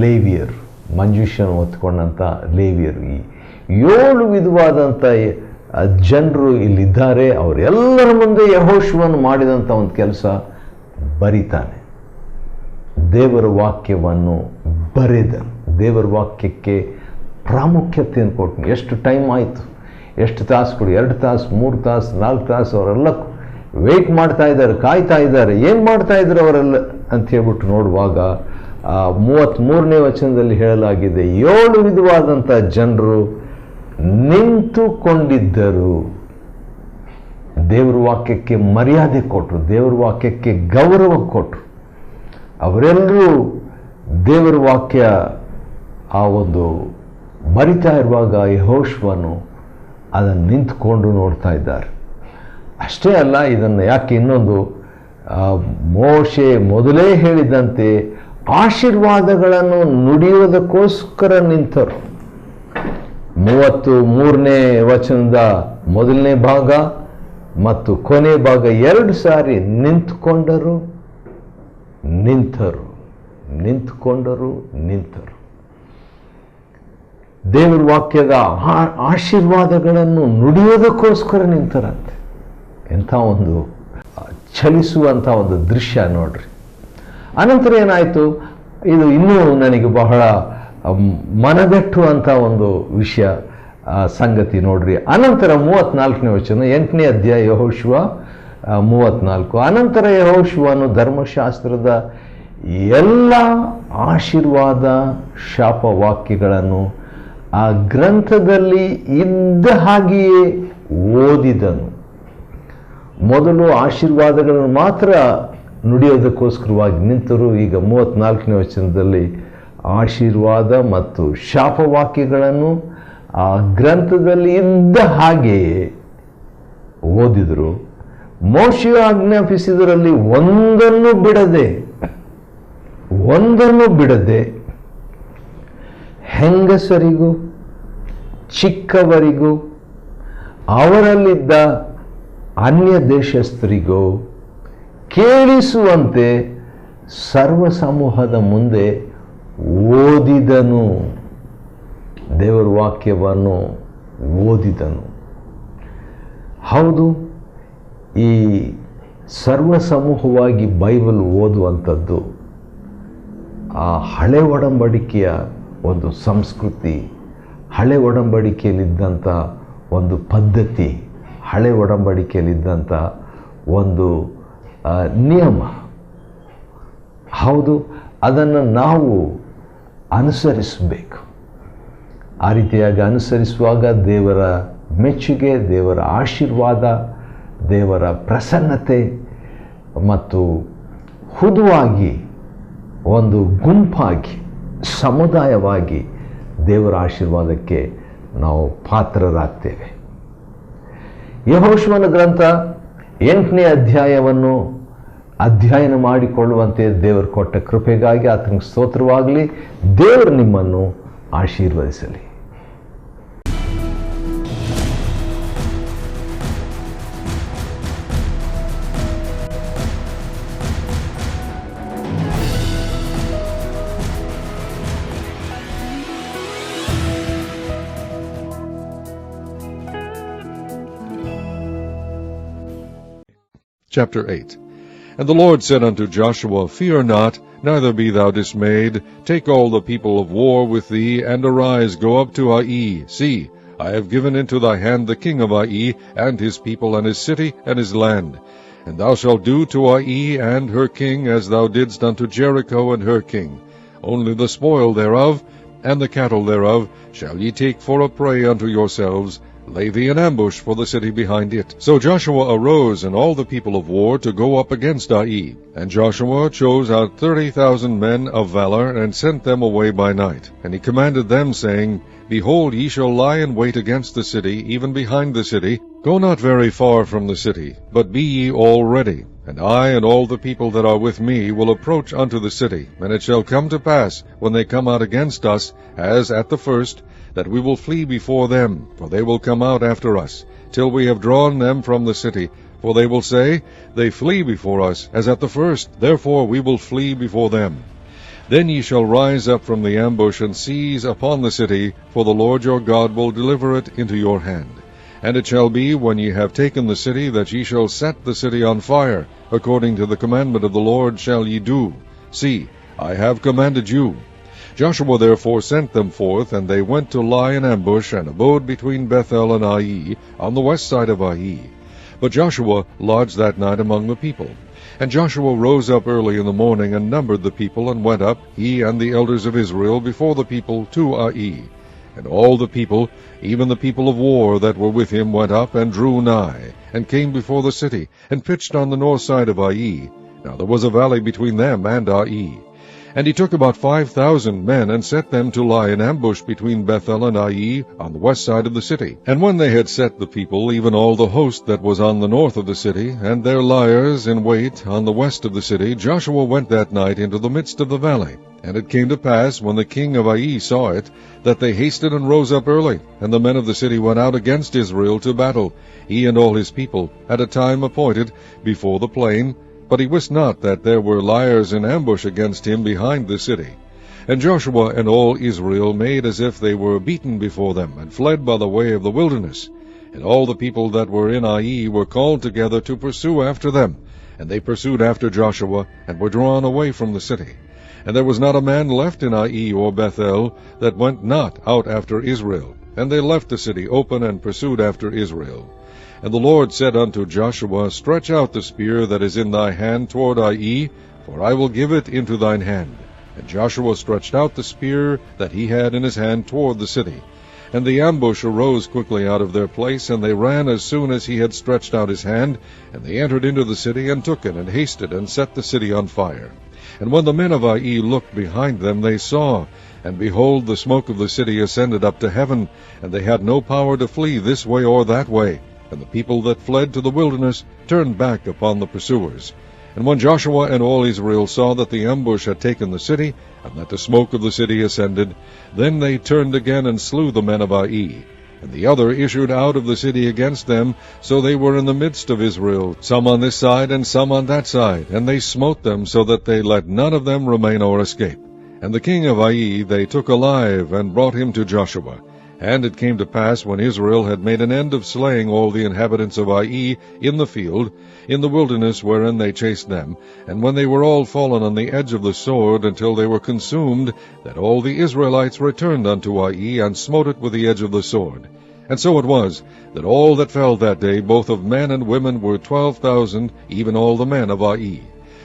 ಲೇವಿಯರು, ಮಂಜೂಷನ ಹೊತ್ಕೊಂಡಂಥ ಲೇವಿಯರು. ಈ 7 ವಿಧವಾದಂಥ ಜನರು ಇಲ್ಲಿದ್ದಾರೆ. ಅವರೆಲ್ಲರ ಮುಂದೆ ಯೆಹೋಶುವನು ಮಾಡಿದಂಥ ಒಂದು ಕೆಲಸ ಬರಿತಾನೆ. ದೇವರ ವಾಕ್ಯವನ್ನು ಬರೆದನು. ದೇವರ ವಾಕ್ಯಕ್ಕೆ ಪ್ರಾಮುಖ್ಯತೆಯನ್ನು ಕೊಟ್ಟನು. ಎಷ್ಟು ಟೈಮ್ ಆಯಿತು, ಎಷ್ಟು ತಾಸು ಕೊಡಿ, 2 ತಾಸು, 3 ತಾಸು, 4 ತಾಸು, ಅವರೆಲ್ಲ ವೆಯ್ಟ್ ಮಾಡ್ತಾ ಇದ್ದಾರೆ, ಕಾಯ್ತಾ ಇದ್ದಾರೆ. ಏನು ಮಾಡ್ತಾ ಇದ್ರು ಅವರೆಲ್ಲ ಅಂತ ಹೇಳ್ಬಿಟ್ಟು ನೋಡುವಾಗ 33ನೇ ವಚನದಲ್ಲಿ ಹೇಳಲಾಗಿದೆ, 7 ವಿಧವಾದಂಥ ಜನರು ನಿಂತುಕೊಂಡಿದ್ದರು. ದೇವರ ವಾಕ್ಯಕ್ಕೆ ಮರ್ಯಾದೆ ಕೊಟ್ಟರು, ದೇವರ ವಾಕ್ಯಕ್ಕೆ ಗೌರವ ಕೊಟ್ಟರು. ಅವರೆಲ್ಲರೂ ದೇವರ ವಾಕ್ಯ ಆ ಒಂದು ಬರಿತಾ ಇರುವಾಗ ಯೆಹೋಶುವನು ಅದನ್ನು ನಿಂತುಕೊಂಡು ನೋಡ್ತಾ ಇದ್ದಾರೆ. ಅಷ್ಟೇ ಅಲ್ಲ, ಇದನ್ನು ಯಾಕೆ ಇನ್ನೊಂದು, ಮೋಶೆ ಮೊದಲೇ ಹೇಳಿದಂತೆ ಆಶೀರ್ವಾದಗಳನ್ನು ನುಡಿಯುವುದಕ್ಕೋಸ್ಕರ ನಿಂತರು. 33ನೇ ವಚನದ ಮೊದಲನೇ ಭಾಗ ಮತ್ತು ಕೊನೆ ಭಾಗ 2 ಸಾರಿ ನಿಂತುಕೊಂಡರು. ದೇವರ ವಾಕ್ಯದ ಆಶೀರ್ವಾದಗಳನ್ನು ನುಡಿಯೋದಕ್ಕೋಸ್ಕರ ನಿಂತರಂತೆ. ಎಂಥ ಒಂದು ಚಲಿಸುವಂಥ ಒಂದು ದೃಶ್ಯ ನೋಡ್ರಿ. ಅನಂತರ ಏನಾಯಿತು, ಇದು ಇನ್ನೂ ನನಗೆ ಬಹಳ ಮನಗಟ್ಟುವಂಥ ಒಂದು ವಿಷಯ, ಸಂಗತಿ ನೋಡ್ರಿ. ಅನಂತರ 34ನೇ ವಚನ, 8ನೇ ಅಧ್ಯಾಯ ಯೆಹೋಶುವ 34. ಅನಂತರ ಯೆಹೋಶುವನು ಧರ್ಮಶಾಸ್ತ್ರದ ಎಲ್ಲ ಆಶೀರ್ವಾದ ಶಾಪ ವಾಕ್ಯಗಳನ್ನು ಆ ಗ್ರಂಥದಲ್ಲಿ ಇದ್ದ ಹಾಗೆಯೇ ಓದಿದನು. ಮೊದಲು ಆಶೀರ್ವಾದಗಳನ್ನು ಮಾತ್ರ ನುಡಿಯೋದಕ್ಕೋಸ್ಕರವಾಗಿ ನಿಂತರು. ಈಗ 34ನೇ ವಚನದಲ್ಲಿ ಆಶೀರ್ವಾದ ಮತ್ತು ಶಾಪವಾಕ್ಯಗಳನ್ನು ಆ ಗ್ರಂಥದಲ್ಲಿ ಇದ್ದ ಹಾಗೆಯೇ ಓದಿದರು. ಮೋಶೆಯು ಆಜ್ಞಾಪಿಸಿದರಲ್ಲಿ ಒಂದನ್ನು ಬಿಡದೆ ಹೆಂಗಸರಿಗೂ ಚಿಕ್ಕವರಿಗೂ ಅವರಲ್ಲಿದ್ದ ಅನ್ಯ ದೇಶಸ್ಥರಿಗೂ ಕೇಳಿಸುವಂತೆ ಸರ್ವ ಸಮೂಹದ ಮುಂದೆ ಓದಿದನು. ದೇವರ ವಾಕ್ಯವನ್ನು ಓದಿದನು. ಹೌದು, ಈ ಸರ್ವ ಸಮೂಹವಾಗಿ ಬೈಬಲ್ ಓದುವಂಥದ್ದು ಆ ಹಳೆ ಒಡಂಬಡಿಕೆಯ ಒಂದು ಸಂಸ್ಕೃತಿ, ಹಳೆ ಒಡಂಬಡಿಕೆಯಲ್ಲಿದ್ದಂಥ ಒಂದು ಪದ್ಧತಿ, ಹಳೆ ಒಡಂಬಡಿಕೆಯಲ್ಲಿದ್ದಂಥ ಒಂದು ನಿಯಮ. ಹೌದು, ಅದನ್ನು ನಾವು ಅನುಸರಿಸಬೇಕು. ಆ ರೀತಿಯಾಗಿ ಅನುಸರಿಸುವಾಗ ದೇವರ ಮೆಚ್ಚುಗೆ, ದೇವರ ಆಶೀರ್ವಾದ, ದೇವರ ಪ್ರಸನ್ನತೆ ಮತ್ತು ಹುದುವಾಗಿ ಒಂದು ಗುಂಪಾಗಿ ಸಮುದಾಯವಾಗಿ ದೇವರ ಆಶೀರ್ವಾದಕ್ಕೆ ನಾವು ಪಾತ್ರರಾಗ್ತೇವೆ. ಯೆಹೋಶುವನ ಗ್ರಂಥ 8ನೇ ಅಧ್ಯಾಯವನ್ನು ಅಧ್ಯಯನ ಮಾಡಿಕೊಳ್ಳುವಂತೆ ದೇವರು ಕೊಟ್ಟ ಕೃಪೆಗಾಗಿ ಆತನಿಗೆ ಸ್ತೋತ್ರವಾಗಲಿ. ದೇವರು ನಿಮ್ಮನ್ನು ಆಶೀರ್ವದಿಸಲಿ. Chapter 8. And the Lord said unto Joshua, Fear not, neither be thou dismayed. Take all the people of war with thee, and arise, go up to Ai. See, I have given into thy hand the king of Ai, and his people, and his city, and his land. And thou shalt do to Ai and her king as thou didst unto Jericho and her king. Only the spoil thereof, and the cattle thereof, shall ye take for a prey unto yourselves. Lay thee an ambush for the city behind it. So Joshua arose, and all the people of war, to go up against Ai. And Joshua chose out 30,000 men of valor, and sent them away by night. And he commanded them, saying, Behold, ye shall lie in wait against the city, even behind the city. Go not very far from the city, but be ye all ready. And I and all the people that are with me will approach unto the city. And it shall come to pass, when they come out against us, as at the first, that we will flee before them, for they will come out after us, till we have drawn them from the city. For they will say, They flee before us, as at the first, therefore we will flee before them. Then ye shall rise up from the ambush, and seize upon the city, for the Lord your God will deliver it into your hand. And it shall be, when ye have taken the city, that ye shall set the city on fire, according to the commandment of the Lord shall ye do. See, I have commanded you. Joshua therefore sent them forth, and they went to lie in ambush, and abode between Bethel and Ai, on the west side of Ai. But Joshua lodged that night among the people. And Joshua rose up early in the morning, and numbered the people, and went up, he and the elders of Israel, before the people to Ai. And all the people, even the people of war that were with him, went up, and drew nigh, and came before the city, and pitched on the north side of Ai. Now there was a valley between them and Ai. And he took about 5,000 men, and set them to lie in ambush between Bethel and Ai, on the west side of the city. And when they had set the people, even all the host that was on the north of the city, and their liers in wait on the west of the city, Joshua went that night into the midst of the valley. And it came to pass, when the king of Ai saw it, that they hasted and rose up early, and the men of the city went out against Israel to battle, he and all his people, at a time appointed, before the plain. But he wist not that there were liers in ambush against him behind the city. And Joshua and all Israel made as if they were beaten before them, and fled by the way of the wilderness. And all the people that were in Ai were called together to pursue after them. And they pursued after Joshua, and were drawn away from the city. And there was not a man left in Ai or Bethel that went not out after Israel. And they left the city open, and pursued after Israel. And the Lord said unto Joshua, Stretch out the spear that is in thy hand toward Ai, for I will give it into thine hand. And Joshua stretched out the spear that he had in his hand toward the city. And the ambush arose quickly out of their place, and they ran as soon as he had stretched out his hand. And they entered into the city, and took it, and hasted, and set the city on fire. And when the men of Ai looked behind them, they saw, and behold, the smoke of the city ascended up to heaven, and they had no power to flee this way or that way. And the people that fled to the wilderness turned back upon the pursuers. And when Joshua and all Israel saw that the ambush had taken the city, and that the smoke of the city ascended, then they turned again and slew the men of Ai. And the other issued out of the city against them, so they were in the midst of Israel, some on this side and some on that side, and they smote them, so that they let none of them remain or escape. And the king of Ai they took alive, and brought him to Joshua. And it came to pass, when Israel had made an end of slaying all the inhabitants of Ai in the field, in the wilderness wherein they chased them, and when they were all fallen on the edge of the sword until they were consumed, that all the Israelites returned unto Ai, and smote it with the edge of the sword. And so it was, that all that fell that day, both of men and women, were 12,000, even all the men of Ai.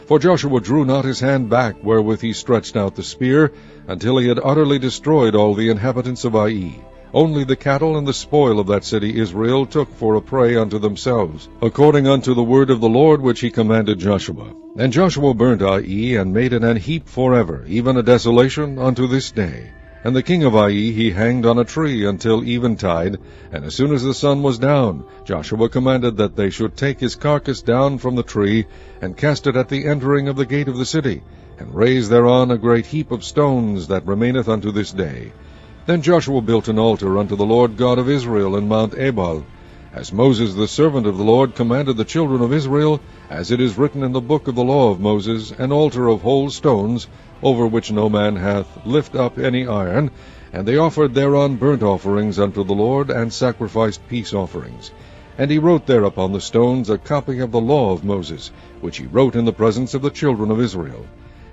For Joshua drew not his hand back wherewith he stretched out the spear, until he had utterly destroyed all the inhabitants of Ai. Only the cattle and the spoil of that city Israel took for a prey unto themselves, according unto the word of the Lord which he commanded Joshua. And Joshua burnt Ai, and made it an heap forever, even a desolation unto this day. And the king of Ai he hanged on a tree until eventide, and as soon as the sun was down, Joshua commanded that they should take his carcass down from the tree, and cast it at the entering of the gate of the city, and raise thereon a great heap of stones that remaineth unto this day. Then Joshua built an altar unto the Lord God of Israel in Mount Ebal, as Moses the servant of the Lord commanded the children of Israel, as it is written in the book of the law of Moses, an altar of whole stones, over which no man hath lift up any iron, and they offered thereon burnt offerings unto the Lord, and sacrificed peace offerings. And he wrote there upon the stones a copy of the law of Moses, which he wrote in the presence of the children of Israel.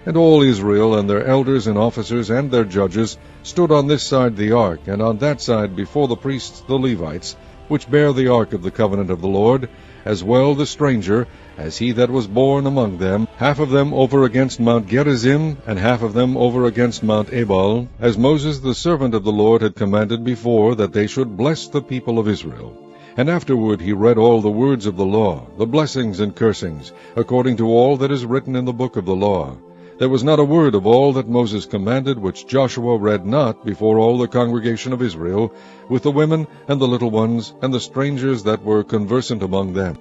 And all Israel, and their elders and officers, and their judges, stood on this side the ark, and on that side before the priests the Levites, which bear the ark of the covenant of the Lord, as well the stranger, as he that was born among them, half of them over against Mount Gerizim, and half of them over against Mount Ebal, as Moses the servant of the Lord had commanded before, that they should bless the people of Israel. And afterward he read all the words of the law, the blessings and cursings, according to all that is written in the book of the law. There was not a word of all that Moses commanded which Joshua read not before all the congregation of Israel, with the women and the little ones and the strangers that were conversant among them.